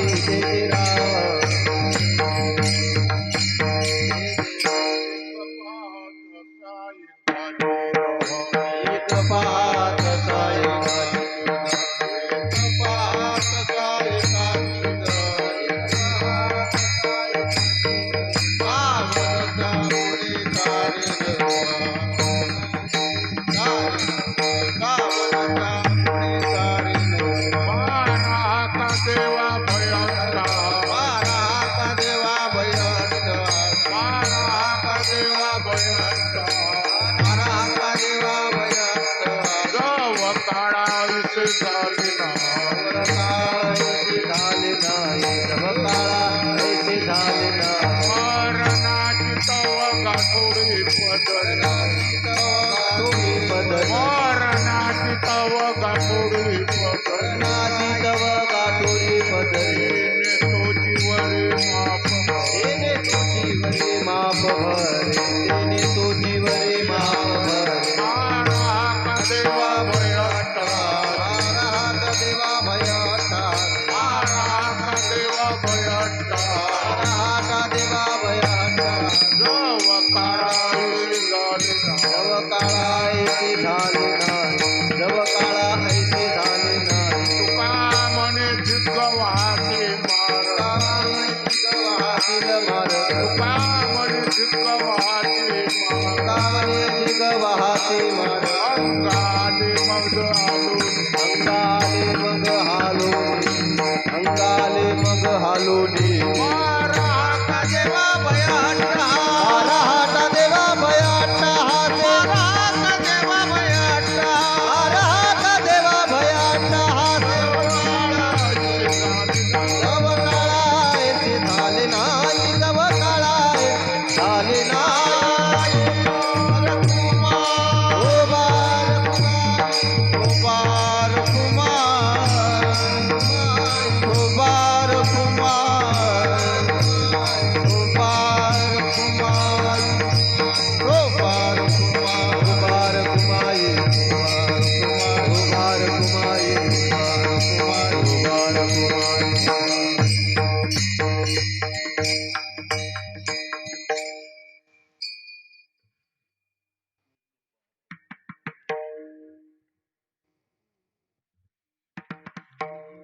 जय जय राम एक पात सायकाची एक पात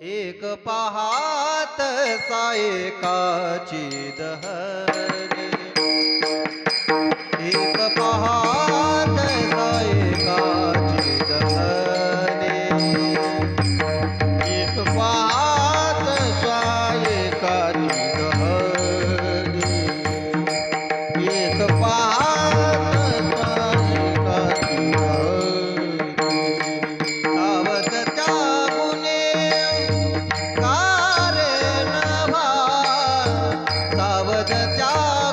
एक पाहात सायकाची दहनी एक पाहात सायकाची दहनी एक पाहात सायकाची दहनी एक पाहात सायकाची दहनी सावध त्यागुने सावध त्या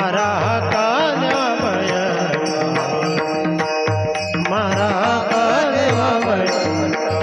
मारा कान्या भयटा मारा कान्या भयटा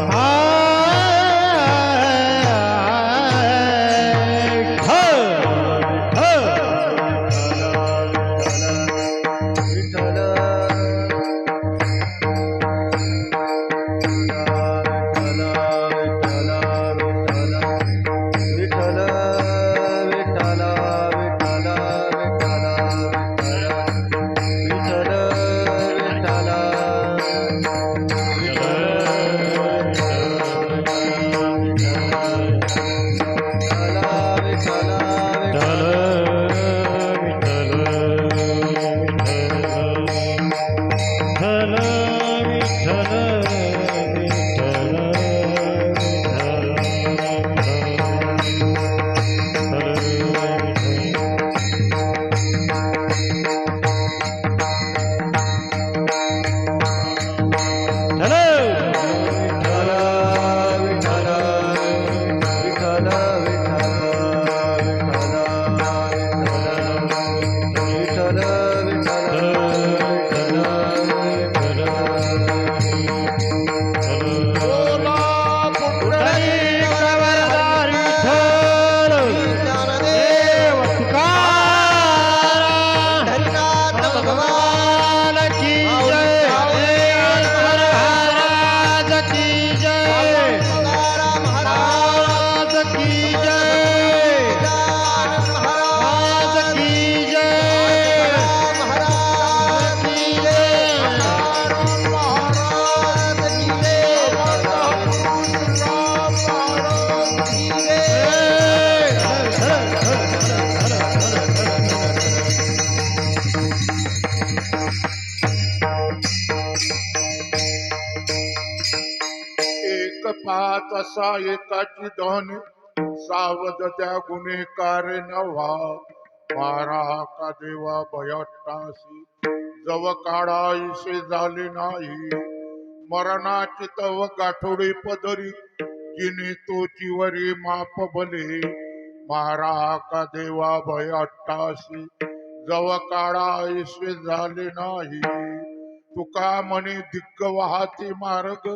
पाहत असा एकाची धन सावध त्या गुन्हेकार नव्हा मारा का देवा भयट्टासी जव काढाईसे झाले नाही मरणाची तव गाठोडे पदरी जिने तोची वरी माप भले मारा का देवा भयट्टासी जव काढाईसे झाले नाही तुका म्हणे दिग्ग वाहती मार्ग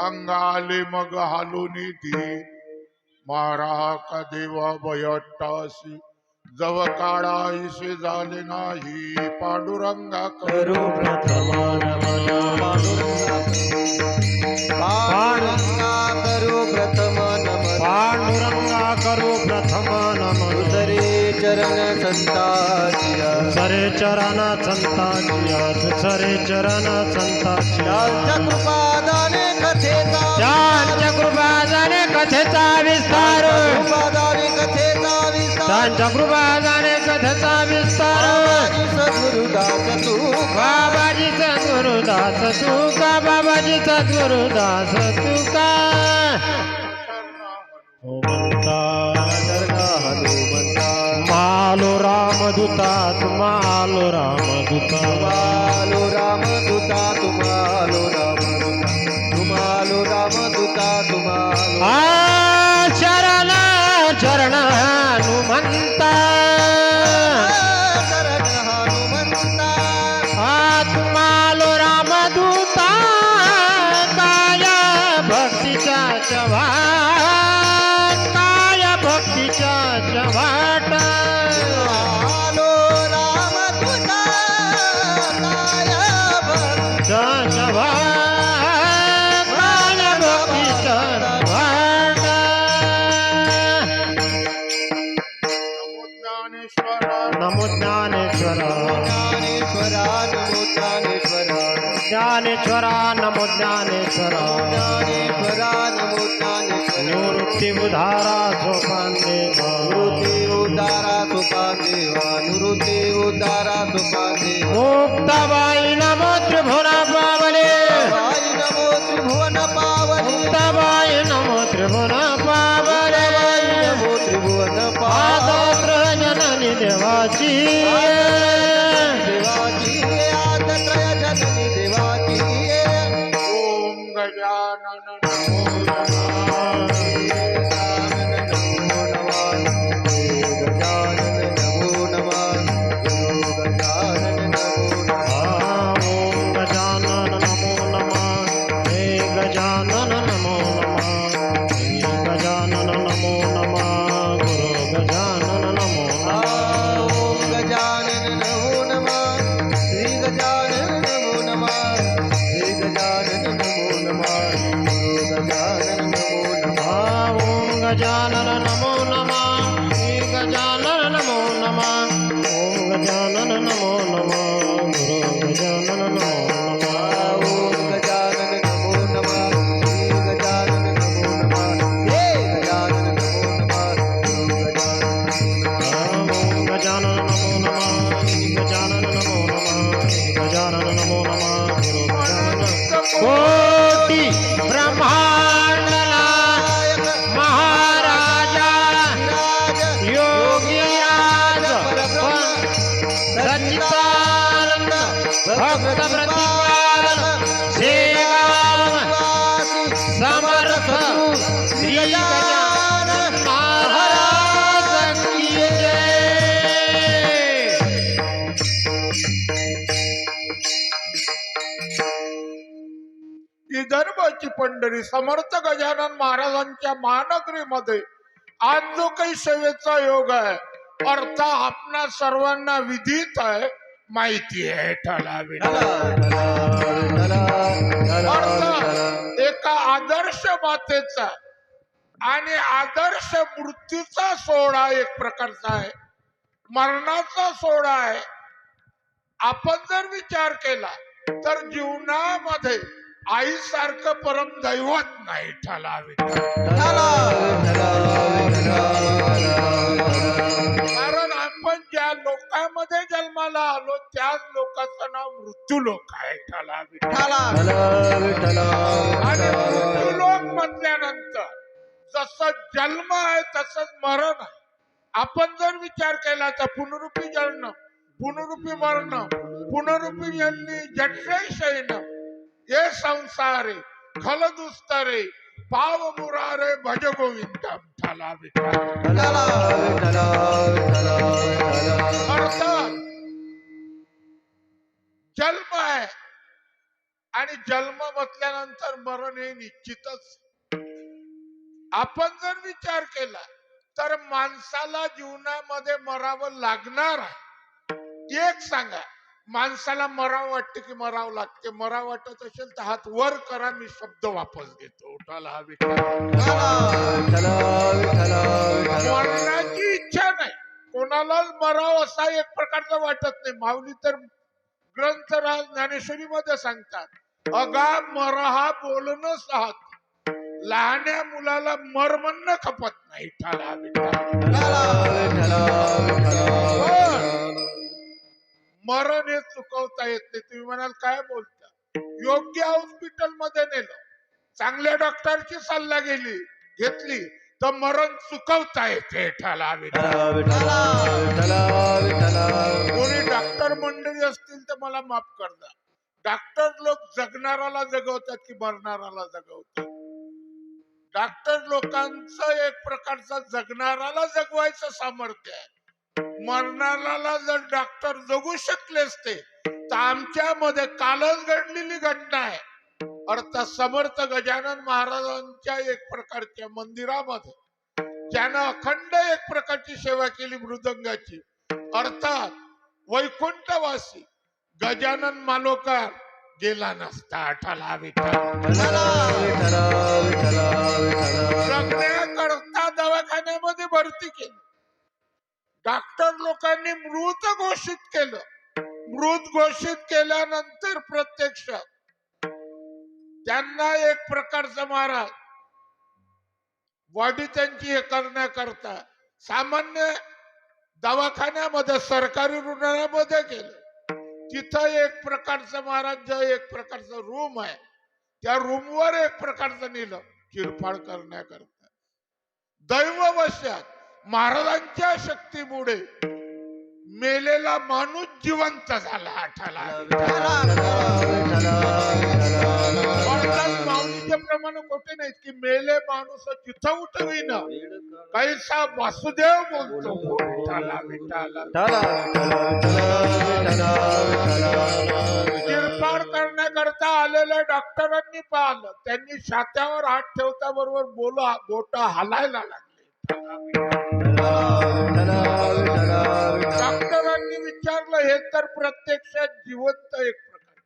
अंगाले मग हालूनी दी मारा का देवा भयट्टासी जव काढाईसे झाले नाही पांडुरंगा करू प्रथम नमन पांडुरंगा करू प्रथम नमन पांडुरंगा करू प्रथम नमन दुसरे चरण संताचिया सरे चरण संताचिया दुसरे चरण संताचिया त्यांच्या कृपादाने कथेचा त्यांच्या कृपादाने कथेचा विस्तार कृपादाने कथेचा विस्तार त्यांच्या कृपादाने कथेचा विस्तार सद्गुरुदास तू बाबाजी सद्गुरुदास तुका बाबाजी सद्गुरुदास तुका मालो रामदूता तुम्हालो रामदूता तुम्हालो रामदूता तुम्हालो रामदूता तुम्हालो रामदूता तुम्हालो चरण चरण हनुमंता शरण हनुमंता तुम्हालो रामदूता काय भक्तीच्या चव्हा काय भक्तीच्या चव्हाट आलो रामदूता काय चव्हा काय भक्तीच्या चव्हाट नमो ज्ञानेश्वरा ज्ञानेश्वरा नमो ज्ञानेश्वरा ज्ञानेश्वरा नमो ज्ञानेश्वरा ज्ञानेश्वरा नमो ज्ञानेश्वरा निवृत्ती उधारा सोपान देवा निवृत्ती उद्धारा सोपान देवा निवृत्ती उद्धारा सोपान देवा मुक्ताबाई नमो त्रिभुवना पावले वाई नमो त्रिभुवन पावनी मुक्ताबाई नमो त्रिभुवना पावले वाई नमो त्रिभुवन पादत्र जननी देवाची देवाची आदत्रय जननी देवाची ओम गजानन नमो गजानन नमो नमः नमो नमः ओम गजानन नमो नमः गुरु गजानन नमो नमः ओम गजानन नमो नमः श्री गजानन नमो नमः हे गजानन नमो नमः गुरु गजानन नमो नमः ओम गजानन नमो नमः श्री गजानन नमो नमः श्री गजानन नमो नमः गुरु गजानन कोटि ब्रह्मांडला महाराजा योगीराज सच्चिदानंद भक्त प्रतिपालन सेवाम समर्थ श्री गजानन महाराज की जय। विदर्भाची पंढरी समर्थ गजानन महाराजांच्या महानगरीमध्ये आज जो काही सेवेचा योग आहे अर्थ आपणा सर्वांना विदित आहे माहिती आहे अर्थ एका आदर्श मातेचा आणि आदर्श मृत्यूचा सोहळा एक प्रकारचा आहे, मरणाचा सोहळा आहे. आपण जर विचार केला तर जीवनामध्ये आईसारखं परम दैवत नाही ठलावे. कारण आपण ज्या लोकांमध्ये जन्माला आलो त्याच लोकांचं नाव मृत्यू लोक आहे ठलावे. आणि मृत्यू लोक म्हटल्यानंतर जसं जन्म आहे तसंच मरण आहे. आपण जर विचार केला तर पुनरुपी जन्म, पुनरुपी मरण, पुनरुपी जन्मी जठरे शयन ये संसारे खल दुस्तरे पाव मुरारे भज गोविंदम ठलावे. अर्थात जन्म आहे आणि जन्म म्हटल्यानंतर मरण हे निश्चितच. आपण जर विचार केला तर माणसाला जीवनामध्ये मरावं लागणार आहे. एक सांगा, माणसाला मरावं वाटते की मरावं लागते? मरावं वाटत असेल तर हात वर करा, मी शब्द वापस घेतो. मरणाची इच्छा नाही, कोणालाच मराव असा एक प्रकारचं वाटत नाही. माऊली तर ग्रंथराज ज्ञानेश्वरी मध्ये सांगतात, अगा मरहा बोलणंच आहात, लहान्या मुलाला मर म्हणणं खपत नाही. मरण हे चुकवता येत नाही. तुम्ही म्हणाल काय बोलता? योग्य हॉस्पिटल मध्ये नेलं, चांगल्या डॉक्टरची सल्ला घेतली तर मरण चुकवता येते. कोणी डॉक्टर मंडळी असतील तर मला माफ करता, डॉक्टर लोक जगणाराला जगवतात की मरणाराला जगवतात? डॉक्टर लोकांचं एक प्रकारचं जगणाराला जगवायचं सामर्थ्य आहे. मरणाराला जर डॉक्टर जगू शकले असते तर आमच्यामध्ये कालच घडलेली घटना आहे. अर्थात समर्थ गजानन महाराजांच्या एक प्रकारच्या मंदिरामध्ये ज्यानं अखंड एक प्रकारची सेवा केली मृदंगाची, अर्थात वैकुंठवासी गजानन मालोकार गेला नसता. जगण्याकरता दवाखान्यामध्ये भरती केली, डॉक्टर लोकांनी मृत घोषित केलं. मृत घोषित केल्यानंतर प्रत्यक्षात त्यांना एक प्रकारचं महाराज बॉडी त्यांची हे करण्याकरता सामान्य दवाखान्यामध्ये सरकारी रुग्णालयामध्ये गेलं. तिथं एक प्रकारचं महाराज एक प्रकारचं रूम आहे, त्या रूमवर एक प्रकारचं नेलं चिरफाड करण्याकरता. दैववशात महाराजांच्या शक्तीमुळे मेलेला माणूस जिवंत झाला. माऊलीच्या प्रमाणे खोटे नाहीत की मेले माणूस तिथं उठवीन कैसा वासुदेव बोलतो. चिरफाड करण्याकरता आलेल्या डॉक्टरांनी पाहिलं, त्यांनी छात्यावर हात ठेवता बरोबर बोट हलायला लागले. डॉक्टरांनी विचारलं, हे तर प्रत्यक्षात जिवंत एक प्रकार.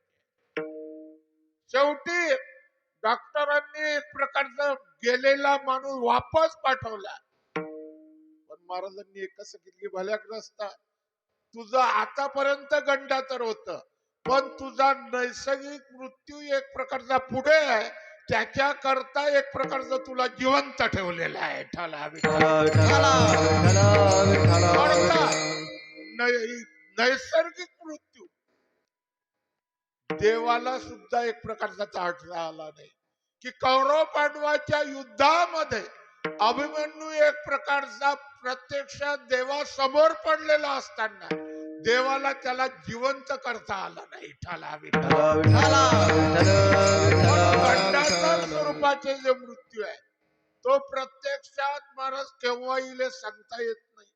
शेवटी डॉक्टरांनी एक प्रकारचा गेलेला माणूस वापस पाठवला. पण महाराजांनी एकच सांगितली, भल्याग्रस्ता तुझं आतापर्यंत गंडा तर होत, पण तुझा नैसर्गिक मृत्यू एक प्रकारचा पुढे आहे, त्याच्या करता एक प्रकारचं तुला जिवंत ठेवलेलं आहे. ठाला नैसर्गिक मृत्यू देवाला सुद्धा एक प्रकारचा चाटला आला नाही, की कौरव पांडवाच्या युद्धामध्ये अभिमन्यू एक प्रकारचा प्रत्यक्षात देवासमोर पडलेला असताना देवाला त्याला जिवंत करता आला नाही. गंडाच्या स्वरूपाचे जे मृत्यू आहे तो प्रत्यक्षात महाराज केव्हाही सांगता येत नाही,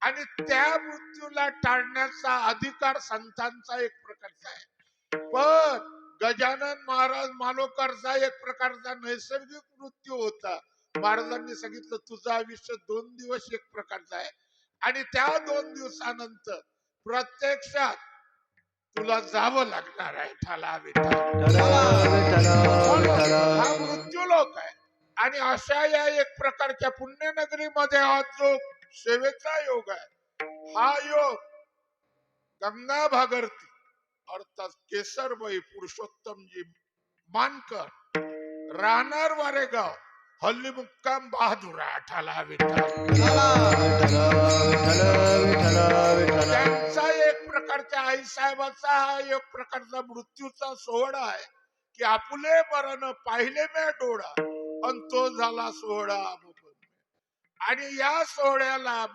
आणि त्या मृत्यूला टाळण्याचा अधिकार संतांचा एक प्रकारचा आहे. पण गजानन महाराज मालोकरचा एक प्रकारचा नैसर्गिक मृत्यू होता. महाराजांनी सांगितलं तुझं आयुष्य 2 दिवस एक प्रकारचा आहे, आणि त्या 2 दिवसानंतर प्रत्यक्षात तुला जावं लागणार आहे. हा मृत्यू लोक आहे, आणि अशा या एक प्रकारच्या पुण्यनगरीमध्ये हा जो सेवेचा योग आहे, हा योग गंगा भागरती अर्थात केसरबाई पुरुषोत्तमजी मानकर राहणार वारेगाव, हल्ली मुक्काम बहादुरा. त्यांचा एक प्रकारच्या आई साहेबाचा हा एक प्रकारचा मृत्यूचा सोहळा आहे, की आपुले मरण पाहिले मे डोळा, आणि तो झाला सोहळा. आणि या सोहळ्याला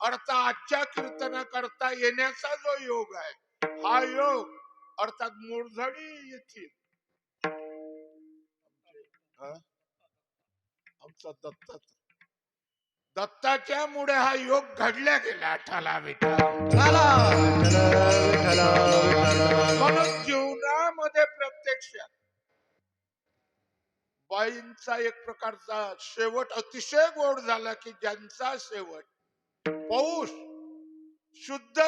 अर्थात आजच्या कीर्तना करता येण्याचा जो योग आहे, हा योग अर्थात मोरझडी येथील आमचा दत्ताच्या मुळे हा योग घडल्या गेला. म्हणून जीवनामध्ये प्रत्यक्षात बाईंचा एक प्रकारचा शेवट अतिशय गोड झाला, की ज्यांचा शेवट पौष शुद्ध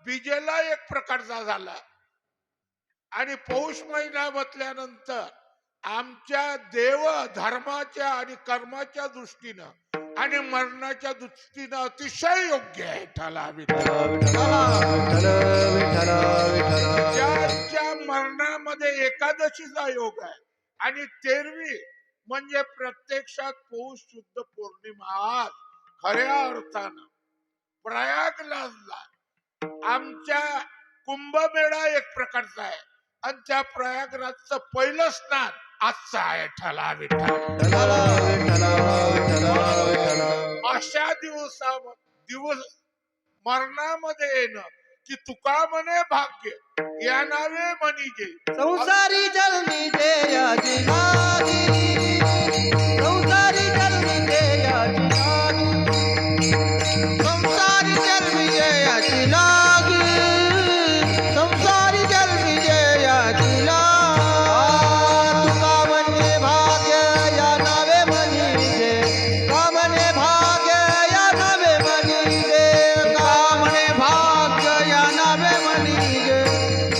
बीजेला एक प्रकारचा झाला, आणि पौष महिना म्हटल्यानंतर आमच्या देव धर्माच्या आणि कर्माच्या दृष्टीनं आणि मरणाच्या दृष्टीनं अतिशय योग्य आहे. ज्यांच्या मरणामध्ये एकादशीचा योग आहे, आणि 13वी म्हणजे प्रत्यक्षात पौष शुद्ध पौर्णिमा. आज खऱ्या अर्थानं प्रयागराजला आमच्या कुंभमेळा एक प्रकारचा आहे, आणि त्या प्रयागराजचं पहिलं स्नान आजचं आहे. अशा दिवस मरणामध्ये येणं, की तुका म्हणे भाग्य या नावे म्हणीजे संसारी जन्मी देयाची लागी, संसारी जन्मी देयाची लागी, संसारी जन्मी देयाची लागी, संसारी जन्मी देयाची लागी. तुका म्हणे भाग्य या नावे म्हणीजे, का म्हणे भाग्य या नावे म्हणीजे, का म्हणे भाग्य या नावे म्हणीजे,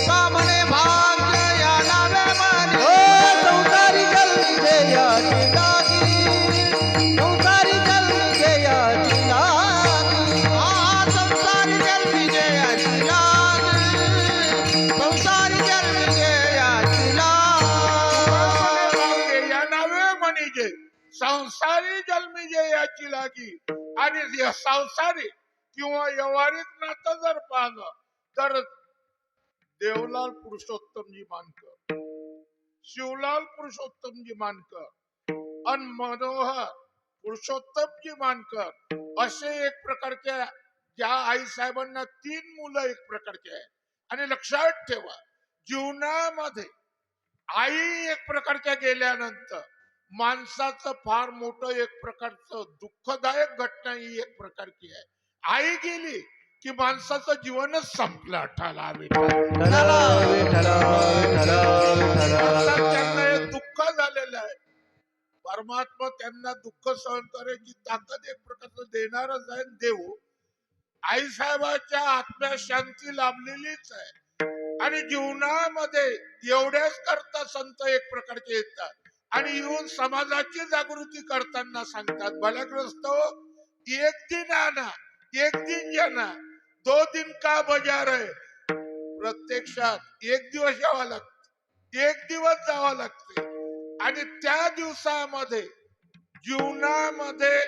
का म्हणे भाग्य या नावे म्हणीजे. संसारी जन्मी देयाची लागी, संसारी जन्मी देयाची लागी, संसारी जन्मी देयाची लागी, संसारी जन्मी देयाची लागी. या नावे म्हणीजे संसारी जन्मी जे याची लागी. आणि संसारी किंवा व्यवहारिक नातं जर पाहलं तर देवलाल पुरुषोत्तमजी मानकर, शिवलाल पुरुषोत्तमजी मानकर आणि मनोहर पुरुषोत्तमजी मानकर असे एक प्रकारच्या ज्या आई साहेबांना 3 मुलं एक प्रकारचे आहेत. आणि लक्षात ठेवा, जीवनामध्ये आई एक प्रकारच्या गेल्यानंतर माणसाचं फार मोठं एक प्रकारचं दुःखदायक घटना ही एक प्रकारची आहे. आई गेली की माणसाचं जीवनच संपलं. त्यांना हे दुःख झालेलं आहे. परमात्मा त्यांना दुःख सहन करायची ताकद एक प्रकारचं देणारच आहे. देव आई साहेबाच्या आत्म्यात शांती लाभलेलीच आहे. आणि जीवनामध्ये एवढ्याच करता संत एक प्रकारचे येतात आणि येऊन समाजाची जागृती करताना सांगतात, भल्याग्रस्त एक दिन आना एक दिन जाना, 2 दिन का बाजार आहे. प्रत्यक्षात एक दिवस यावं लागते, एक दिवस जावं लागते. आणि त्या दिवसामध्ये जीवनामध्ये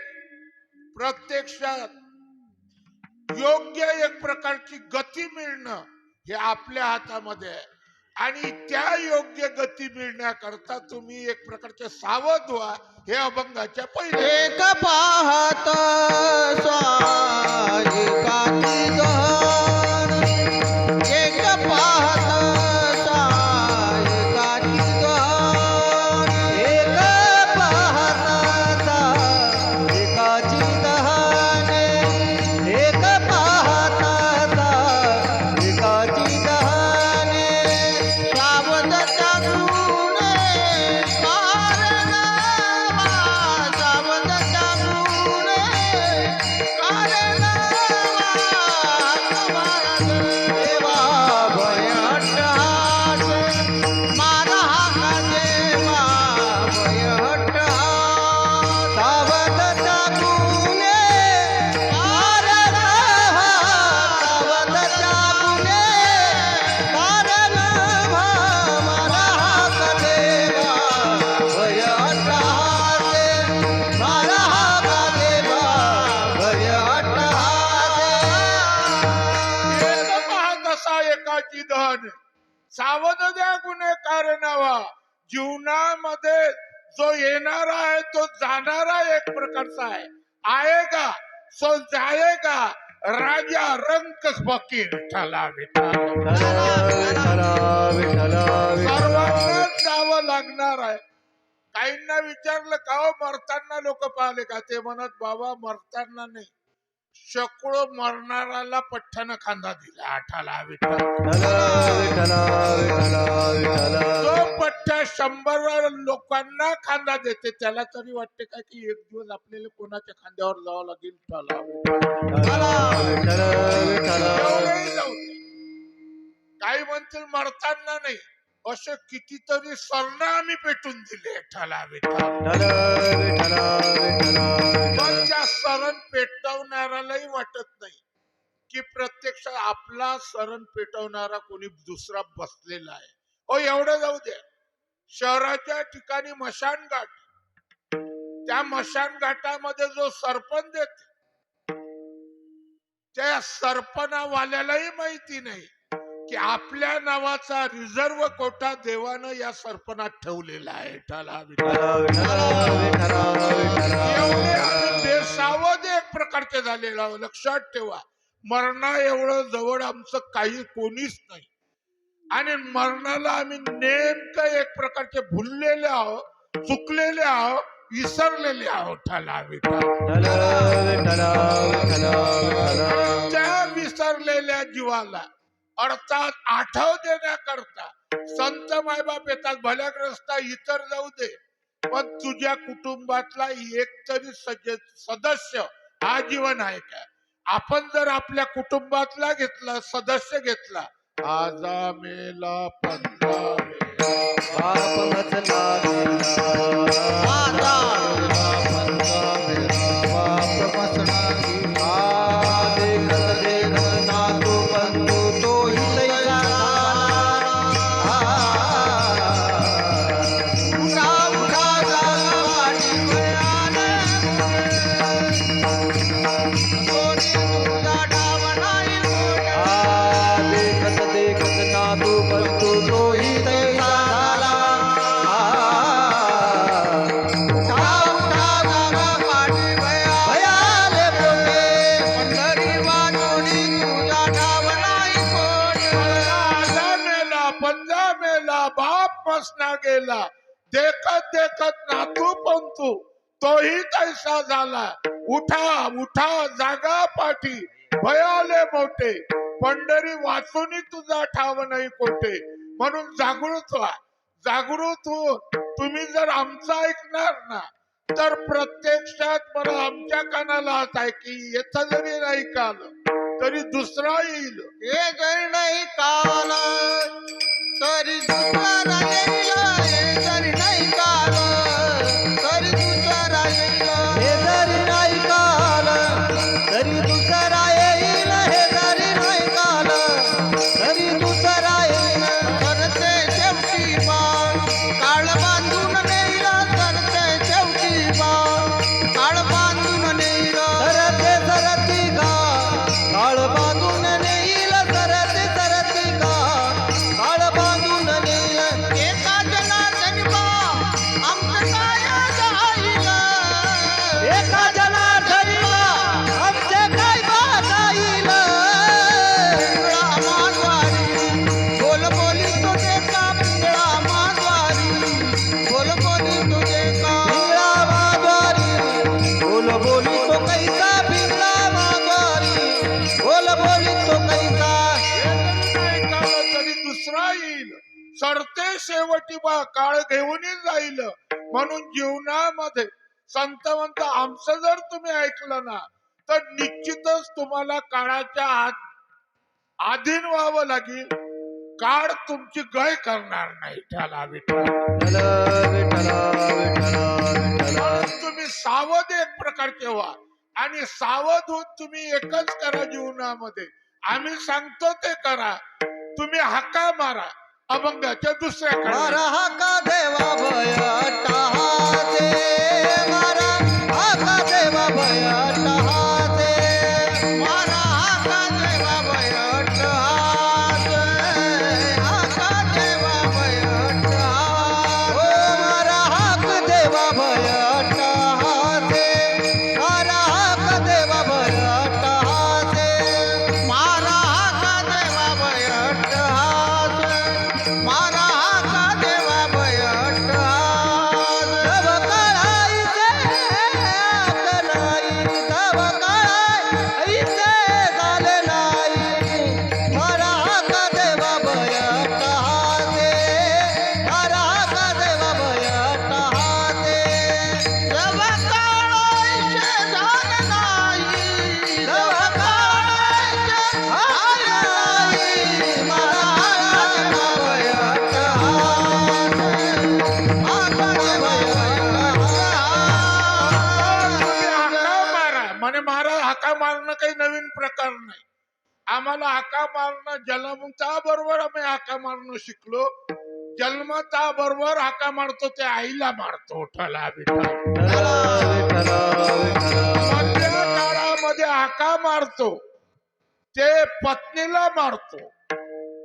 प्रत्यक्षात योग्य एक प्रकारची गती मिळणं हे आपल्या हातामध्ये आहे. आणि त्या योग्य गती मिळण्याकरता तुम्ही एक प्रकारचे सावध व्हा. हे अभंगाच्या पहिले एक पाहत स्वाई एकाची गहन, एक पाहत स्वाई एकाची गहन, एक पाहत स्वाई एकाची गहन, एक पाहत स्वाई एकाची गहन, सावध जागून कारण सावध जागून कारण देवा भयहट्टहास मारा हा देवा भयहट्टहास, सावध जागून कारण सावध जागून कारण मारा हा देवा भयहट्टहास, मारा हा देवा भयहट्टहास. एक पाहत असा एकाची दहन, सावध द्या गुन्हे कारणावा. जीवनामध्ये जो येणारा आहे तो जाणारा एक प्रकारचा आहे. आएगा सो जाएगा, राजा रंक फकीर ठला विठ्ठल. सर्वांनाच जावं लागणार आहे. काहींना विचारलं का हो मरताना लोक पाहिले का, ते म्हणत बाबा मरताना नाही, शेकडो मरणाराला पठ्ठ्यानं खांदा दिला. आठाला विठ्ठल. जो पठ्ठ्या 100 लोकांना खांदा देते त्याला तरी वाटते का की एक दिवस आपल्याला कोणाच्या खांद्यावर जावं लागेल. एवढंही जाऊ दे. काही म्हणतील मरताना नाही, असे कितीतरी सर्ण आम्ही पेटून दिले. ठला विठ्ठल. पण त्या सरण पेटवणाऱ्यालाही वाटत नाही की प्रत्यक्षात आपला सरण पेटवणारा कोणी दुसरा बसलेला आहे. हो एवढं जाऊ द्या. शहराच्या ठिकाणी मशानघाट, त्या मशानघाटामध्ये जो सरपण देते त्या सरपणावाल्यालाही माहिती नाही की आपल्या नावाचा रिझर्व कोटा देवानं या सरपणात ठेवलेला आहे. एवढे आम्ही बेसावध एक प्रकारचे झालेलो आहोत. लक्षात ठेवा, मरणा एवढं जवळ आमचं काही कोणीच नाही. आणि मरणाला आम्ही नेमकं एक प्रकारचे भुललेले आहोत, चुकलेले आहोत, विसरलेले आहोत. त्या विसरलेल्या जीवाला अर्थात आठव देण्याकरता संत मायबाप येतात. भल्याग्रस्ता इतर जाऊ दे, पण तुझ्या कुटुंबातला एक तरी सदस्य आजीवन आहे का? आपण जर आपल्या कुटुंबातला घेतला, सदस्य घेतला, आजा मेला पंजा बाप मचला गेला, आजा पंजा बाप मचला गेला, देखत देखत नातू बंधू तोही तैसा उठा उठा जागा वाटी भयाने कोणी तुझा डाव नाही मोठा, देखत देखत नातू बंधू तोही तैसा झाला. उठा उठा जागा वाटी भयाले पोटे, पंढरी वाजोडी तुझा डाव नाही मोठा. आजा मेला पंजा मेला बाप मसना गेला, देखत देखत नातू पंतू तोही तैसा झाला. उठा उठा जागा पाठी भयाले मोठे, पंढरी वाचूनी तुझा ठाव नाही कोठे. म्हणून जागृत व्हा, जागृत हो. तुम्ही जर आमचं ऐकणार ना तर प्रत्यक्षात मला आमच्या कानाला असं आहे की येतं जरी नाही काल तरी दुसरा येईल. हे जरी नाही काल तरी दुसरा येईल, हे जरी नाही काल तरी दुसरा येईल, हे जरी नाही काल बोलितो कैसा हे जरी नाही काळ तरी दुसरा येईल, सरते शेवटी बा काळ घेऊन जाईल. म्हणून जीवनामध्ये संत म्हणता आमचं जर तुम्ही ऐकलं ना तर निश्चितच तुम्हाला काळाच्या अधीन व्हावं लागेल. काळ तुमची गय करणार नाही. त्याला विठ्ठल विठ्ठल विठ्ठल विठ्ठल म्हणून तुम्ही सावध एक प्रकारचे व्हा आणि सावध होऊन तुम्ही एकच करा जीवनामध्ये. आम्ही सांगतो ते करा. तुम्ही हाका मारा अभंगाच्या दुसऱ्याकडे. मारा हाका देवा भय टहाते मारा हाका देवा भय टहाते मारा हाका देवा भय टहाते हाका देवा भय टहाते मारा हाक देवा भय टहाते मारा हाक देवा भय टहाते मारा हाका देवा भय टहाते मारा हाका देवा भय टहाते तव काळाईचे नाही तव काळाईचे झाले नाही मारा हाका देवा भय टहाते मारा हाका देवा भय टहाते तव काळाईचे झाले नाही तव काळाईचे झाले नाही मारा हाका देवा भय टहाते हाका देवा तुम्ही हाका मारा म्हणे महाराज हाका मारणं काही नवीन प्रकार नाही. आम्हाला हाका मारणं जन्मता बरोबर आम्ही हाका मारणं शिकलो. जन्मता बरोबर हाका मारतो ते आईला मारतो. ठला विठ्ठल मध्य काळामध्ये हाका मारतो ते पत्नीला मारतो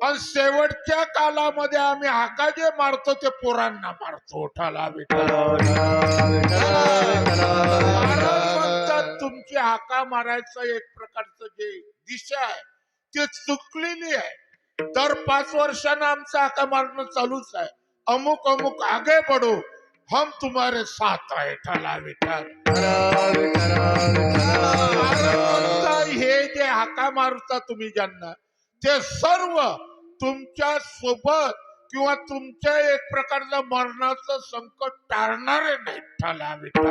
आणि शेवटच्या काळामध्ये आम्ही हाका जे मारतो ते पोरांना मारतो. ठला विठ्ठल महाराज म्हणतात तुमची हाका मारायचं एक प्रकारचं जे दिशा आहे ती चुकलेली आहे. दर 5 वर्षांना आमचं हाका मारणं चालूच आहे. अमुक अमुक आगे बढो हम तुम्हारे साथ आहे. ठला विठ्ठल महाराज म्हणतात, हे जे हाका मारता तुम्ही ज्यांना ते सर्व तुमच्या सोबत किंवा तुमच्या एक प्रकारचं मरणाचं संकट टाळणारे नाही. ठला विठ्ठल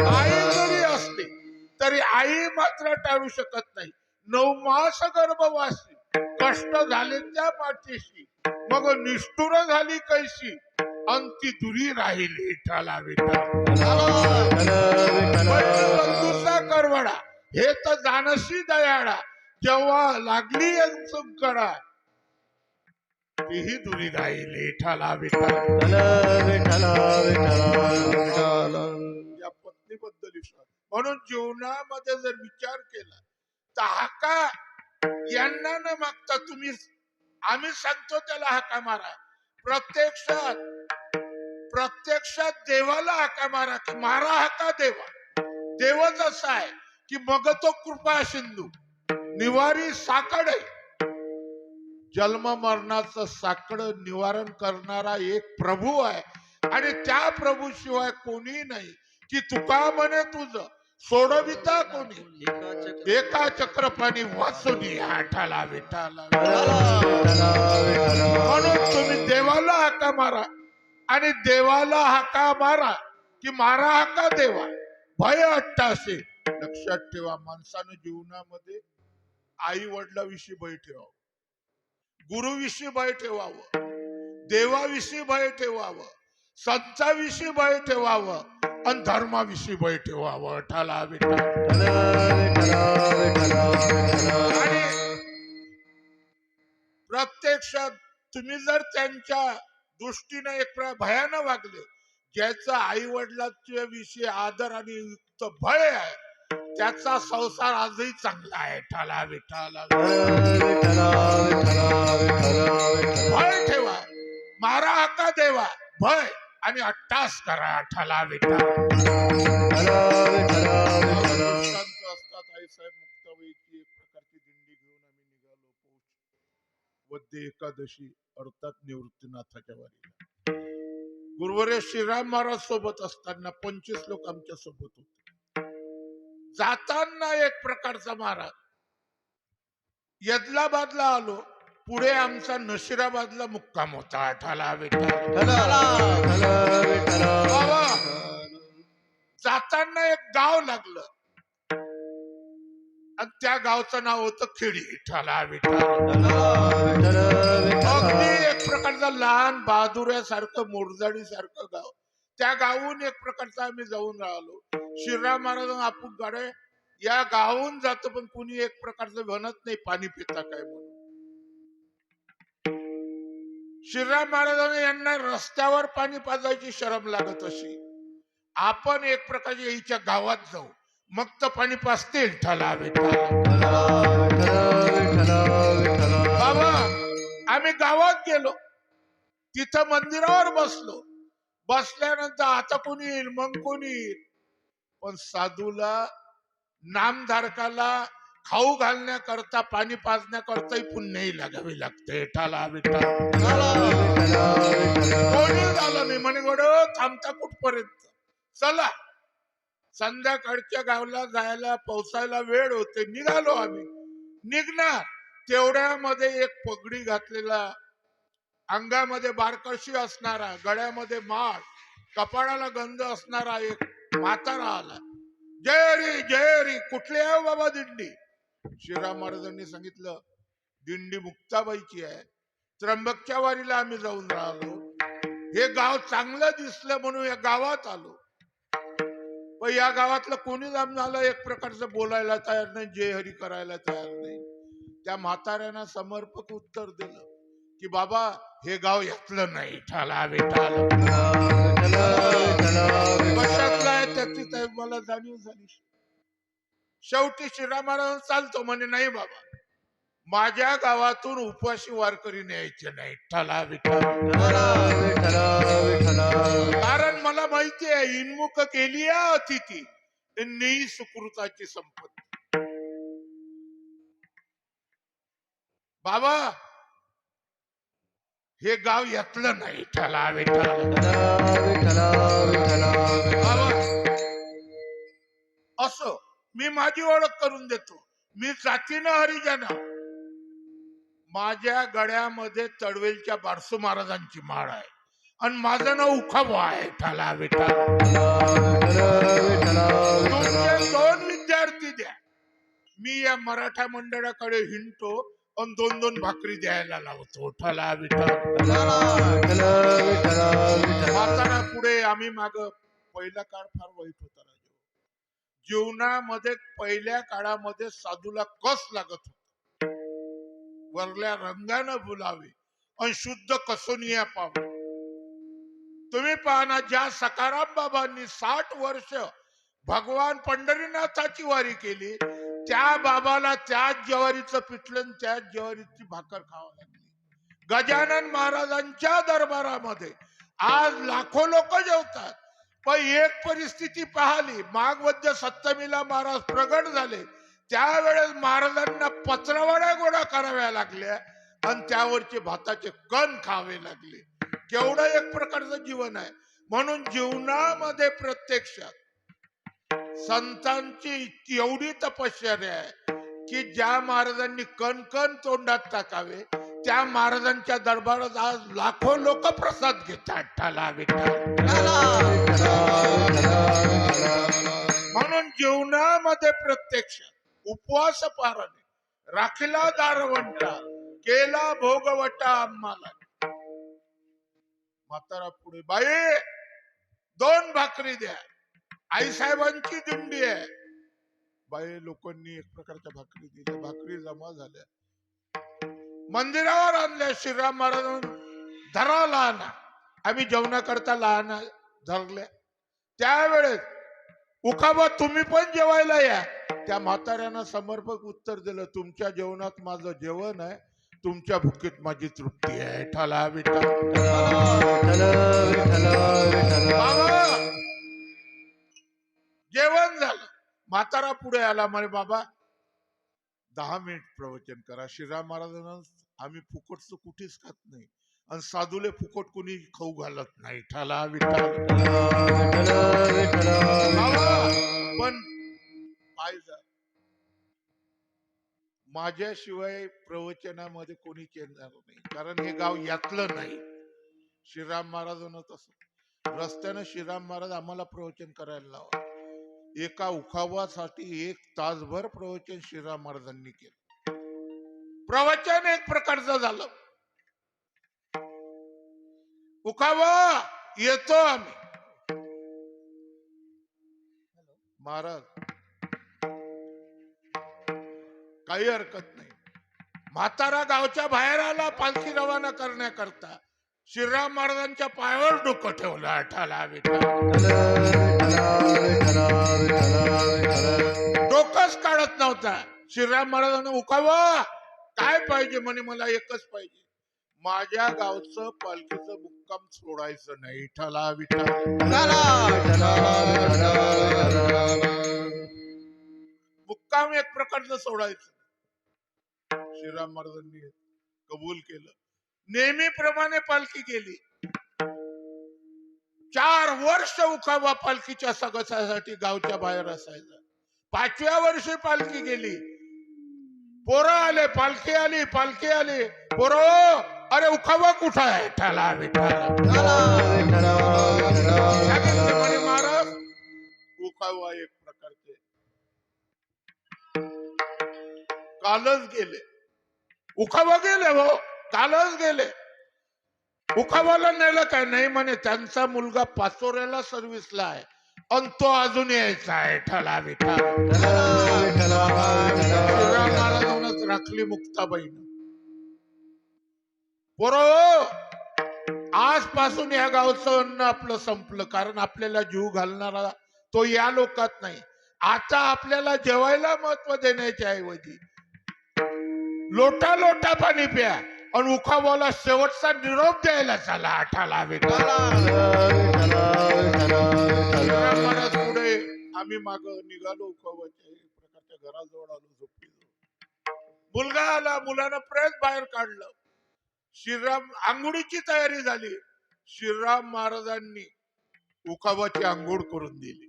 आई जरी असली तरी आई मात्र टाळू शकत नाही. 9 मास गर्भवासी कष्ट झाले त्या पाठीशी मग निष्ठुर झाली कैशी अंती दुरी राहिली. ठला विठ्ठल करवडा हे तर जानशी दयाळा जेव्हा लागली कळा तीही दुरी राहिली. ठला विठ्ठल या पत्नीबद्दल विश्वास. म्हणून जीवनामध्ये जर विचार केला तर हाका यांना न मागता तुम्ही आम्ही सांगतो त्याला हाका मारा. प्रत्यक्षात देवाला हाका मारा की मारा हाका देवा. देवच असा आहे की मग तो कृपा सिंधू निवारी साकड आहे. जन्म मरणाचं साकड निवारण करणारा एक प्रभू आहे आणि त्या प्रभू शिवाय कोणी नाही. की तुका म्हणे तुझं सोडविता कोणी एका चक्रपाणी वाचून आठाला विठाला. म्हणून तुम्ही देवाला हाका मारा आणि देवाला हाका मारा की मारा हाका देवा. भय अट्टासे लक्षात ठेवा. माणसानं जीवनामध्ये आई वडिलाविषयी भय ठेवावं, गुरुविषयी भय ठेवावं, देवाविषयी भय ठेवावं, संताविषयी भय ठेवावं आणि धर्माविषयी भय ठेवावं. ठाला विठ्ठल. आणि प्रत्यक्षात तुम्ही जर त्यांच्या दृष्टीने एक भयानं वागले, ज्याचं आई वडिलांच्या विषयी आदर आणि युक्त भय आहे त्याचा संसार आजही चांगला आहे. ठाला विठ्ठल. भय ठेवा, मारा हाका देवा, भय आणि अट्टास करा. ठाला विठ्ठल. संत असतात आईसाहेब मुक्ताबाईची एक प्रकारची दिंडी घेऊन आम्ही निघालो पौष वद्य एकादशी अर्थात निवृत्तीनाथाच्या वारीला. गुरुवर्य श्रीराम महाराज सोबत असताना 25 लोक आमच्या सोबत होते. जाताना एक प्रकारचा महाराज यदलाबादला आलो, पुढे आमचा नशिराबादला मुक्काम होता. ठाला विठ्ठल. बाबा, जाताना एक गाव लागलं आणि त्या गावचं नाव होतं खेडी. ठाला विठ्ठल. अगदी एक प्रकारचा लहान बहादुऱ्यासारखं मोरजाडी सारखं गाव. त्या गावून एक प्रकारचा आम्ही जाऊन राहिलो. श्रीराम महाराज आपण गाडे या गावून जातो, पण कुणी एक प्रकारचं म्हणत नाही पाणी पिता काय म्हणून. श्रीराम महाराजांना यांना रस्त्यावर पाणी पाजायची शरम लागत अशी. आपण एक प्रकारच्या हिच्या गावात जाऊ, मग तर पाणी पाजतील. ठाला विठ्ठल. बाबा, आम्ही गावात गेलो, तिथं मंदिरावर बसलो. बसल्यानंतर आता कोणी येईल, मग कोणी येईल, पण साधूला नामधारकाला खाऊ घालण्याकरता पाणी पाजण्याकरताही पुण्यही लागावी लागते. ठाला विठ्ठल. कोणी झालं नाही म्हणे गोड थांबता कुठपर्यंत. चला, संध्याकाळच्या गावला जायला पोचायला वेळ होते. निघालो आम्ही. निघणार तेवढ्यामध्ये एक पगडी घातलेला, अंगामध्ये बारकशी असणारा, गळ्यामध्ये माळ, कपाळाला गंध असणारा एक म्हातारा आला. जय रे कुठले आहे बाबा दिंडी? श्रीराम महाराजांनी सांगितलं दिंडी मुक्ताबाईची आहे. त्र्यंबकच्या वारीला आम्ही जाऊन राहिलो. हे गाव चांगलं दिसलं म्हणून या गावात आलो. पण या गावातलं कोणी आम्हाला एक प्रकारचं बोलायला तयार नाही, जय हरी करायला तयार नाही. त्या म्हाताऱ्यानं समर्पक उत्तर दिलं की बाबा, हे गाव यातलं नाही. ठाला विठ्ठल. कशातलं आहे त्याची मला जाणीव झाली. शेवटी श्रीराम महाराज चालतो म्हणे, नाही बाबा, माझ्या गावातून उपवासी वारकरी न्यायचे नाही. ठाला विठ्ठल. कारण मला माहिती आहे, इन्मुख केली अतिथी नेई सुकृताची संपत्ती. बाबा, हे गाव यातलं नाही. ठाला विठ्ठल. बाबा, असो मी माझी ओळख करून देतो. मी जातीनं हरिजन. माझ्या गळ्यामध्ये तडवेलच्या बारसू महाराजांची माळ आहे आणि माझं नाव उखाबा आहे. ठाला विठ्ठल. तुमचे 2 विद्यार्थी द्या. मी या मराठा मंडळाकडे हिंडतो आणि 2-2 भाकरी द्यायला लावतो. ठाला विठ्ठल. म्हातारा पुढे, आम्ही माग. पहिला काळ फार वाईट होता राजा. जीवनामध्ये पहिल्या काळामध्ये साधूला कस लागत होता. वरल्या रंगानं बोलावे आणि शुद्ध कसोनिया पावे. तुम्ही पाहना, ज्या सकाराम बाबांनी 60 वर्ष भगवान पंढरीनाथाची वारी केली, त्या बाबाला त्याच ज्वारीचं पिठलं, त्याच ज्वारीची भाकर खावं लागली. गजानन महाराजांच्या दरबारामध्ये आज लाखो लोक जेवतात. पण एक परिस्थिती पाहिली, माघवद्य सप्तमीला महाराज प्रगट झाले, त्यावेळेस महाराजांना पत्रावड्या गोळा कराव्या लागल्या आणि त्यावरचे भाताचे कण खावे लागले. केवढं एक प्रकारचं जीवन आहे. म्हणून जीवनामध्ये प्रत्यक्षात संतांची एवढी तपश्चर्या आहे की ज्या महाराजांनी कण कण तोंडात टाकावे, त्या महाराजांच्या दरबारात आज लाखो लोक प्रसाद घेतात. ठाला विठ्ठल. म्हणून जीवनामध्ये प्रत्यक्षात उपवास पारणे, राखीला दारवंटा, केला भोगवटा आम्हाला. म्हातारा पुढे, बाई 2 भाकरी द्या. आई साहेबांची दिंडी आहे. बाई लोकांनी एक प्रकारच्या भाकरी दिल्या. भाकरी जमा झाल्या, मंदिरावर आणल्या. श्रीराम महाराज धरा लहान. आम्ही जेवणाकरता लहान धरल्या. त्यावेळेस उखाबा, तुम्ही पण जेवायला या. त्या म्हाताऱ्यानं समर्पक उत्तर दिलं, तुमच्या जेवणात माझं जेवण आहे, तुमच्या भुकेत माझी तृप्ती आहे. ठाला विठ्ठल. जेवण झालं. म्हातारा पुढे आला, म्हणे बाबा 10 मिनिट प्रवचन करा. श्रीराम महाराजांना आम्ही फुकटचं कुठेच खात नाही आणि साधूले फुकट कोणी खाऊ घालत नाही. ठाला विठ्ठल. पण माझ्याशिवाय प्रवचनामध्ये कोणीच येणार नाही, कारण हे गाव यातलं नाही. श्रीराम महाराजांना तसं रस्त्यानं श्रीराम महाराज आम्हाला प्रवचन करायला लावा. एका उखावासाठी 1 तासभर प्रवचन श्रीराम महाराजांनी केलं. प्रवचन एक प्रकारचं झालं. उखावा येतो आम्ही. महाराज काही हरकत नाही. म्हातारा गावच्या बाहेर आला पालखी रवाना करण्याकरता. श्रीराम महाराजांच्या पायावर डोकं ठेवलं. आठाला डोकंच काढत नव्हता. श्रीराम महाराजांना उखावा काय पाहिजे म्हणे. मला एकच पाहिजे, माझ्या गावचं पालखीचं मुक्काम सोडायचं नाही. विठ्ठला विठ्ठल. मुक्काम एक प्रकारचं सोडायचं. श्रीराम महाराजांनी कबूल केलं. नेहमीप्रमाणे पालखी गेली. 4 वर्ष उखावा पालखीच्या सगसासाठी गावच्या बाहेर असायचा. 5व्या वर्षी पालखी गेली. पोरं आले, पालखी आली, पालखी आली. पोरं, अरे उखावा कुठं आहे? ठाला महाराज उखावा एक प्रकारचे कालच गेले. उखावा गेले हो, कालच गेले. उखावाला नेलं काय? नाही म्हणे, त्यांचा मुलगा पाचोऱ्याला सर्व्हिसला आहे आणि तो अजून यायचा आहे. ठला विठा. श्रीराम महाराजांनाच राखली मुक्ताबाईनं. बरोबर, आजपासून या गावचं अन्न आपलं संपलं. कारण आपल्याला जीव घालणारा तो या लोकात नाही. आता आपल्याला जेवायला महत्व देण्याच्या ऐवजी लोटा लोटा पाणी प्या आणि उखावाला शेवटचा निरोप द्यायला चला. आठाला पुढे आम्ही माग निघालो. उखावाच्या प्रकारच्या घराजवळ आलो. झोपलो. मुलगा आला. मुलानं प्रेस बाहेर काढलं. श्रीराम आंघोळीची तयारी झाली. श्रीराम महाराजांनी उखावाची आंघोळ करून दिली.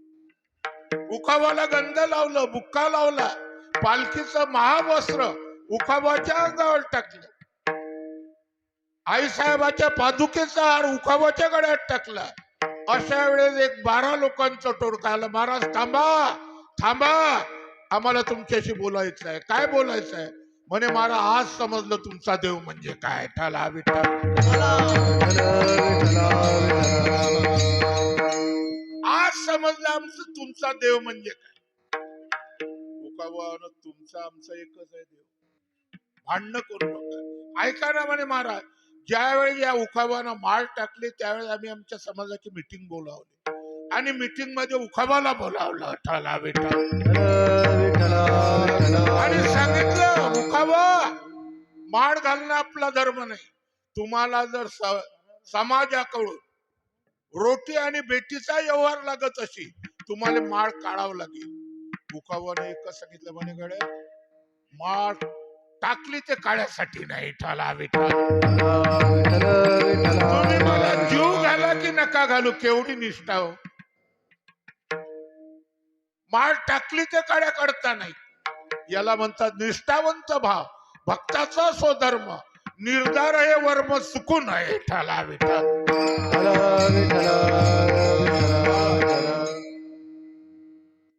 उखावाला गंध लावलं, बुक्का लावला. पालखीचं महावस्त्र उखावाच्या अंगावर टाकलं. आईसाहेबाच्या पादुकेचा हार उखावाच्या गळ्यात टाकला. अशा वेळेस एक 12 लोकांचं टोळकं आलं. महाराज थांबा, थांबा, आम्हाला तुमच्याशी बोलायचं आहे. काय बोलायचं आहे म्हणे? महाराज आज समजलं तुमचा देव म्हणजे काय. ठाला विठ्ठल. आज समजलं आमचं तुमचा देव म्हणजे काय. उखावानं तुमचा आमचा एकच आहे देव. भांडणं करू नका. ऐका ना म्हणे महाराज, ज्यावेळी या उखावानं माळ टाकली त्यावेळेस आम्ही आमच्या समाजाची मिटिंग बोलावली आणि मिटिंग मध्ये उखावाला बोलावलं. ठाला विठ्ठल. आणि सांगितलं, उखावा माळ घालणं आपला धर्म नाही. तुम्हाला जर समाजाकडून रोटी आणि बेटीचा व्यवहार लागत अशी तुम्हाला माळ काढावं लागेल. उखावाने एकच सांगितलं म्हणे, गड्या माळ टाकली ते काढ्यासाठी नाही. ठाला विठ्ठल. तुम्ही मला जीव घाला की नका घालू, केवढी निष्ठा हो. माळ टाकली ते काड्या काढता नाही. याला म्हणतात निष्ठावंत भाव. भक्ताचा स्वधर्म. निर्धार हे वर्म चुकून आहे. ठाला विठ्ठल.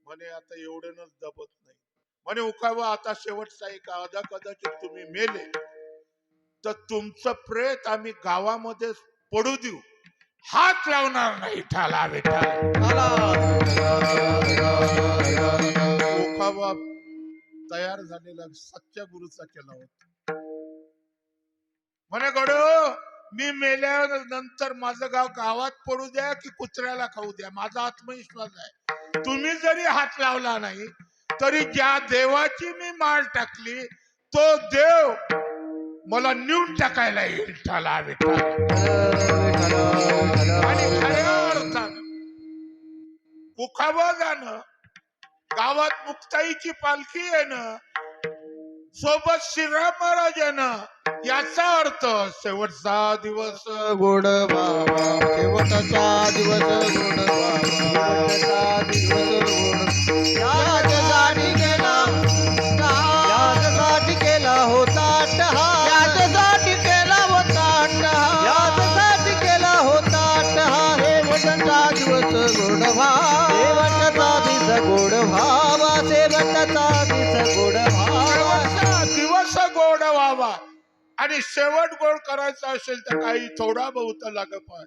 म्हणे आता एवढ्यानच दबत नाही. म्हणे उखावा आता शेवटचा एक अदा कदाचित तुम्ही मेले तर तुमचं प्रेत आम्ही गावामध्ये पडू देऊ, हात लावणार नाही. ठाला विठ्ठल. उखावा तयार झालेला सच्च्या गुरुचा केला होता. म्हणे गडो, मी मेल्यानंतर माझं गाव गावात पडू द्या की कुत्र्याला खाऊ द्या, माझा आत्मविश्वास आहे. तुम्ही जरी हात लावला नाही तरी ज्या देवाची मी माळ टाकली तो देव मला नेऊन टाकायला येईल. ठाला विठ्ठल. आणि खऱ्या अर्थानं उखावा जाणं, गावात मुक्ताईची पालखी येणं, सोबत श्रीराम महाराज येणं, याचा अर्थ शेवटचा दिवस गोड बाबा, शेवटचा दिवस गोड बाबा, शेवटचा दिवस गोड. याच्यासाठी केला, याच्यासाठी व्हावा आणि शेवट गोड करायचा असेल तर काही थोडा बहुत लागपाय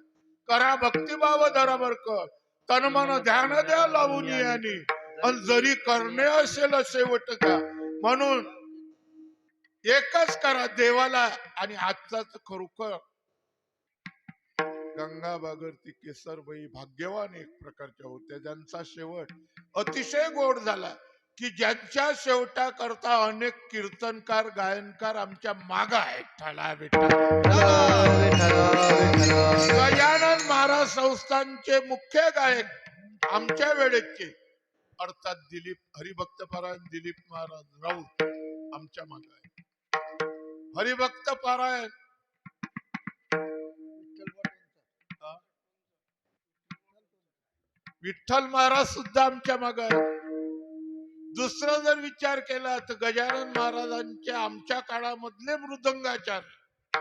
करा भक्तिभाव धरा बरकर तन मन ध्यान द्या लावून आणि जरी करणे असेल शेवट का म्हणून एकच करा देवाला आणि आजचाच खरोखर गंगा भागरती केसरबाई भाग्यवान एक प्रकारच्या होत्या ज्यांचा शेवट अतिशय गोड झाला की ज्यांच्या शेवटा करता अनेक कीर्तनकार गायनकार आमच्या माग आहेत ठाला बेटा गजानन महाराज संस्थानचे मुख्य गायक आमच्या वेळेचे अर्थात दिलीप हरिभक्त पारायण दिलीप महाराज राऊत आमच्या माग आहे हरिभक्त पारायण विठ्ठल महाराज सुद्धा आमच्या माग आहे दुसरा जर विचार केला तर गजानन महाराजांच्या आमच्या काळामधले मृदंगाचार्य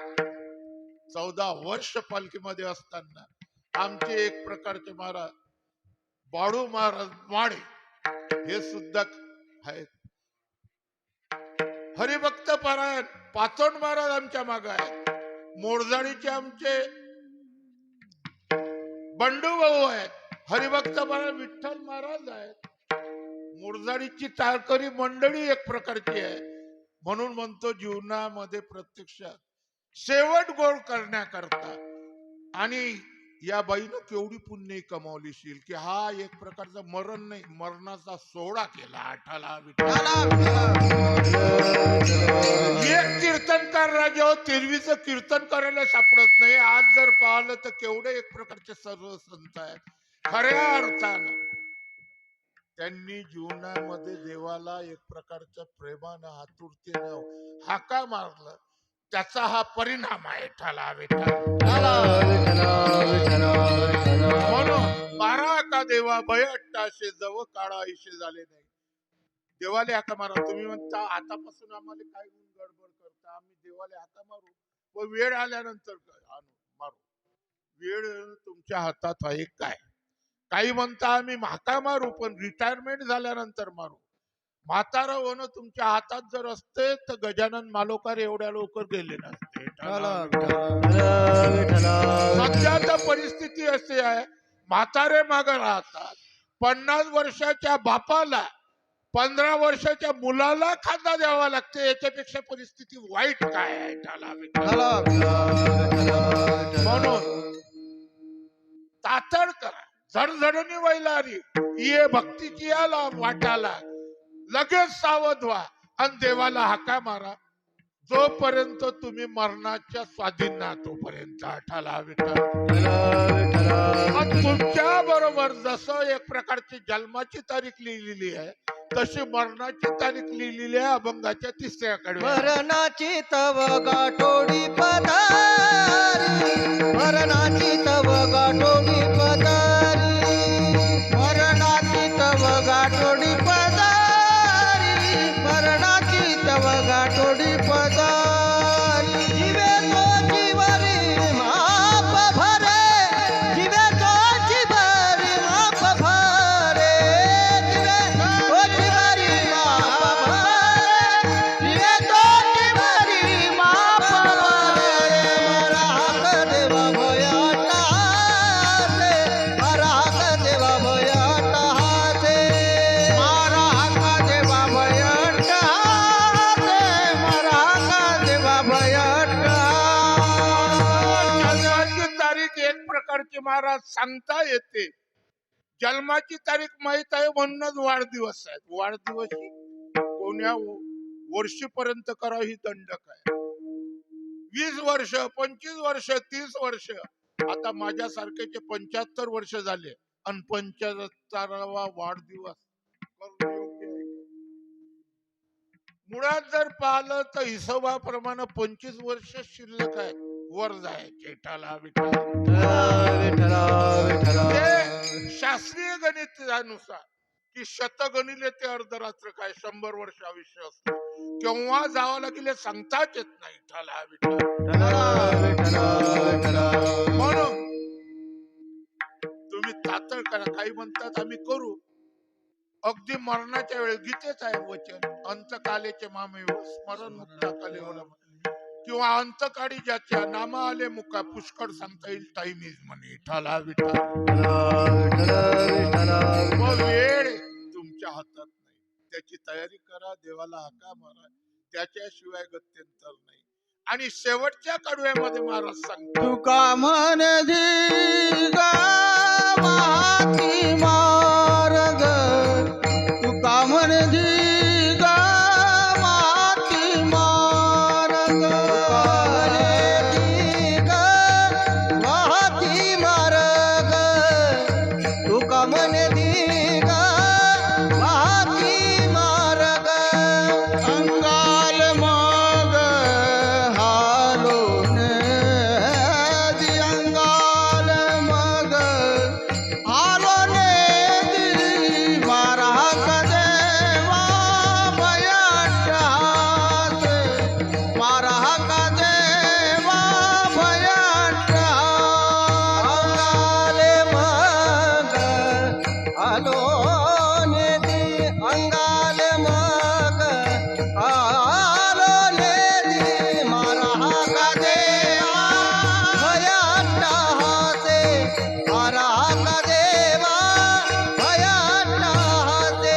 14 वर्ष पालखीमध्ये असताना आमचे एक प्रकारचे महाराज बाळू महाराज माडे हे सुद्धा आहेत हरिभक्त पारायण पाचोड महाराज आमच्या माग आहेत मोरजाळीचे आमचे बंडू भाऊ आहेत हरिभक्त पारायण विठ्ठल महाराज आहेत मोरजाळीची टाळकरी मंडळी एक प्रकारची आहे म्हणून म्हणतो जीवनामध्ये प्रत्यक्षात शेवट गोड करण्याकरता आणि या बाईनं केवढी पुण्य कमावलीशील की हा एक प्रकारचा मरण नाही मरणाचा सोहळा केला आठाला एक कीर्तनकार राजा तेरवीचं कीर्तन करायला सापडत नाही आज जर पाहिलं तर केवढे एक प्रकारचे सर्व संत आहेत खऱ्या अर्थानं त्यांनी जीवनामध्ये देवाला एक प्रकारच्या प्रेमानं आतुरतेनं हाका मारलं त्याचा हा परिणाम आहे ठाला म्हणून 12 का देवा भय अट्टाशे जव काळा आयुष्य झाले नाही देवाले हाका मारा तुम्ही म्हणता आतापासून आम्हाला काय गडबड करता आम्ही देवाले हाका मारू व वेळ आल्यानंतर मारू वेळ तुमच्या हातात आहे काय काही म्हणता आम्ही हाका मारू पण रिटायरमेंट झाल्यानंतर मारू म्हातारा होणं तुमच्या हातात जर असते तर गजानन मालोकार एवढ्या लवकर गेले नसते सध्याचा परिस्थिती अशी आहे म्हातारे माग राहतात 50 वर्षाच्या बापाला 15 वर्षाच्या मुलाला खांदा द्यावा लागते याच्यापेक्षा परिस्थिती वाईट काय आहे म्हणून तातड करा झडझडणी वैलारी ये भक्तीची आला वाटाला लगेच सावध व्हा आणि देवाला हाका मारा जोपर्यंत तुम्ही मरणाच्या स्वाधीन ना तोपर्यंत आठाला तुमच्या बरोबर जसं एक प्रकारची जन्माची तारीख लिहिलेली आहे तशी मरणाची तारीख लिहिलेली आहे अभंगाच्या 3ऱ्या कडे मरणाची तव गाठोडी पदारी मरणाची तव गाठोडी पदारी मरणाची तव गाठोडी पदारी मरणाची तव गाठोडी पदारी जीवे तो जीवरी माप भरे जीवे तो जीवरी माप भरे जीवे तो जीवरी माप भरे जीवे तो जीवरी माप भरे मरा हाक देवा भयाटा हाते मरा हाक देवा भयाटा हाते मारा हाक देवा भयाटा हाते मरा हाक देवा भयाटा जन्माची तारीख एक प्रकारची महाराज सांगता येते जन्माची तारीख माहित आहे म्हणूनच वाढदिवस आहेत वाढदिवस कोण्या वर्षीपर्यंत करा ही दंडक आहे 20 वर्ष 25 वर्ष 30 वर्ष आता माझ्यासारख्याचे 75 वर्ष झाले आणि 75वा वाढदिवस करणं योग्य आहे का? मुळात जर पाहिलं तर हिशोबाप्रमाणे 25 वर्ष शिल्लक आहे वर जायचे ठाला ते शास्त्रीय गणितानुसार की शतगणिले ते अर्धरात्र काय 100 वर्ष आयुष्य असतं केव्हा जावं लागेल सांगताच येत नाही ठाला म्हणून तुम्ही तातड करा काही म्हणतात आम्ही करू अगदी मरणाच्या वेळेस गीतेच आहे वचन अंतकालेचे मामे स्मरण मुक्ता कलेवर किंवा अंतकाळी ज्याच्या नामा आले मुका पुष्कळ सांगता येईल टाइम इज मनी विठ्ठला विठ्ठल. मग वेळ तुमच्या हातात नाही, त्याची तयारी करा, देवाला हाका मारा, त्याच्याशिवाय गत्यंतर नाही. आणि शेवटच्या कडव्यामध्ये महाराज सांगतो तुका म्हणधी गा माती मार्ग, तुका म्हणधी गा माती मार्ग, माती मार्ग, तुका म्हणधी गा माती मार्ग, अंगाल मग हालून अंगाल मग हालून दिली मारा देवा भयाटास, मारा देवा भयाटास, अंगाल मग हालून दी अंगाल मग हालून दी मारा देवा भयाटासे, मारा देवा भयाटासे,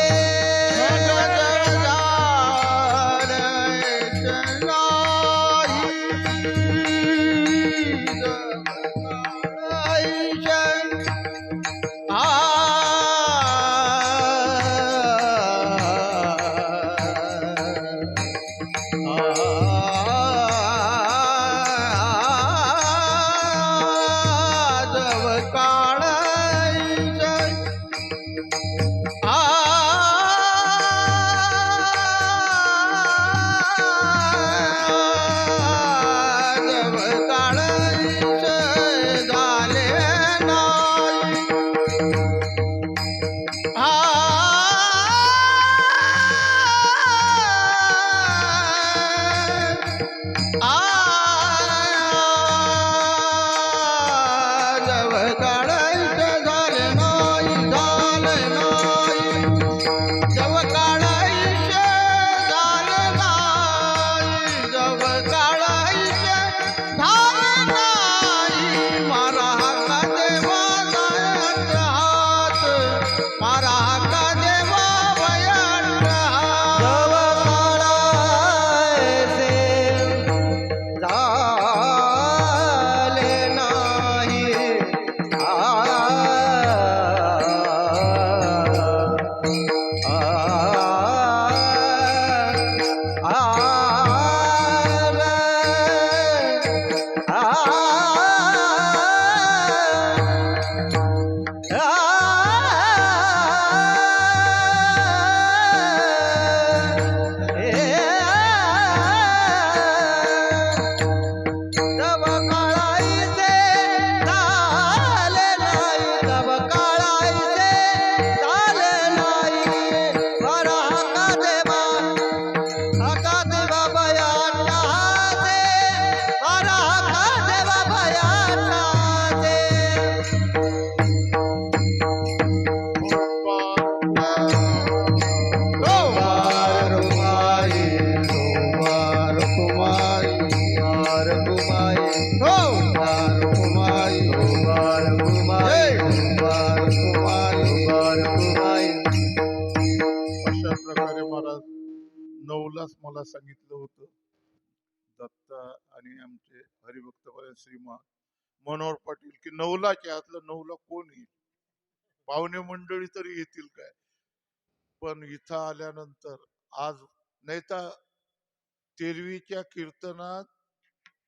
नऊलाच मला सांगितलं होतं दत्ता आणि आमचे हरिभक्त श्रीमान मनोहर पाटील की नऊलाच यातलं नऊला कोण येईल, पाहुणे मंडळी तरी येतील काय. पण इथं आल्यानंतर आज नाही तर तेरवीच्या कीर्तनात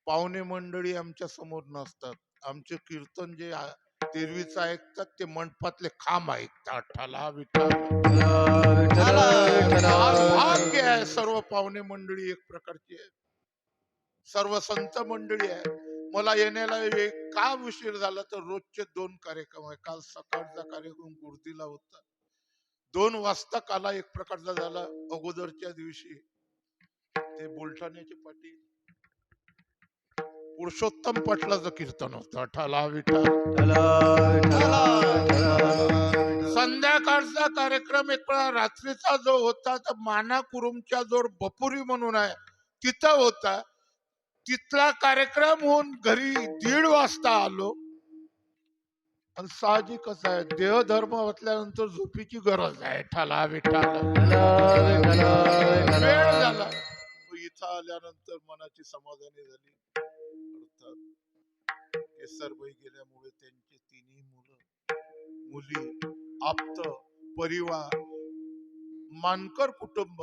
पाहुणे मंडळी आमच्या समोर नसतात. आमचे कीर्तन जे तेरवीचं ऐकतात ते मंडपातले खांब ऐकतात. ठाला विठ्ठल आज भाग्य आहे. सर्व पाहुणे मंडळी एक प्रकारची आहे, सर्व संत मंडळी आहे. मला येण्याला का उशीर झाला तर रोजचे 2 कार्यक्रम आहे. काल सकाळचा कार्यक्रम गुर्दीला होता, 2 वाजता काला एक प्रकारचा झाला. अगोदरच्या दिवशी ते बुलढाण्याचे पाटील पुरुषोत्तम पाटलाचं कीर्तन होतं. ठाला विठ्ठल. संध्याकाळचा कार्यक्रम एक रात्रीचा जो होता तर माना कुरुमच्या जोड बपुरी म्हणून आहे तिथं होता. तिथला कार्यक्रम होऊन घरी 1:30 वाजता आलो. आणि साहजिकच आहे, देहधर्म वाचल्यानंतर झोपीची गरज आहे. ठाला विठाला वेळ झाला. इथं आल्यानंतर मनाची समाधानी झाली. अर्थात केसरबाई गेल्यामुळे त्यांची तिन्ही मुली, आप्त परिवार, मानकर कुटुंब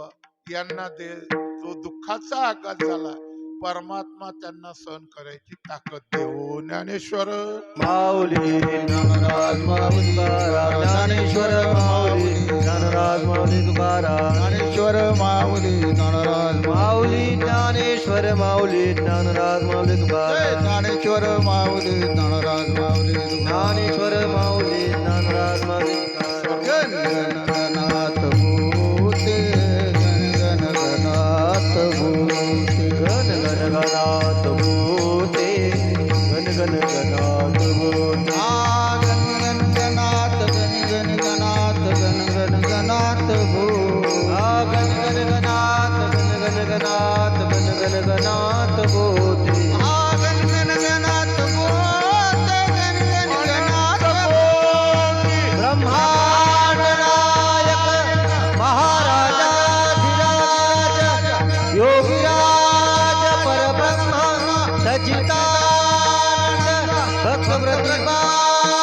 यांना जो दुःखाचा आघात झाला, परमात्मा त्यांना सहन करायची ताकद देवो. ज्ञानेश्वर माऊली ज्ञानराज माऊली तुकाराम, ज्ञानेश्वर माऊली ज्ञानराज माऊली तुकाराम, ज्ञानेश्वर माऊली ज्ञानराज माऊली ज्ञानेश्वर माऊली ज्ञानराज माऊली तुकाराम, ज्ञानेश्वर माऊली ज्ञानराज माऊली ज्ञानेश्वर माऊली ज्ञानराज माऊली तुकाराम. गण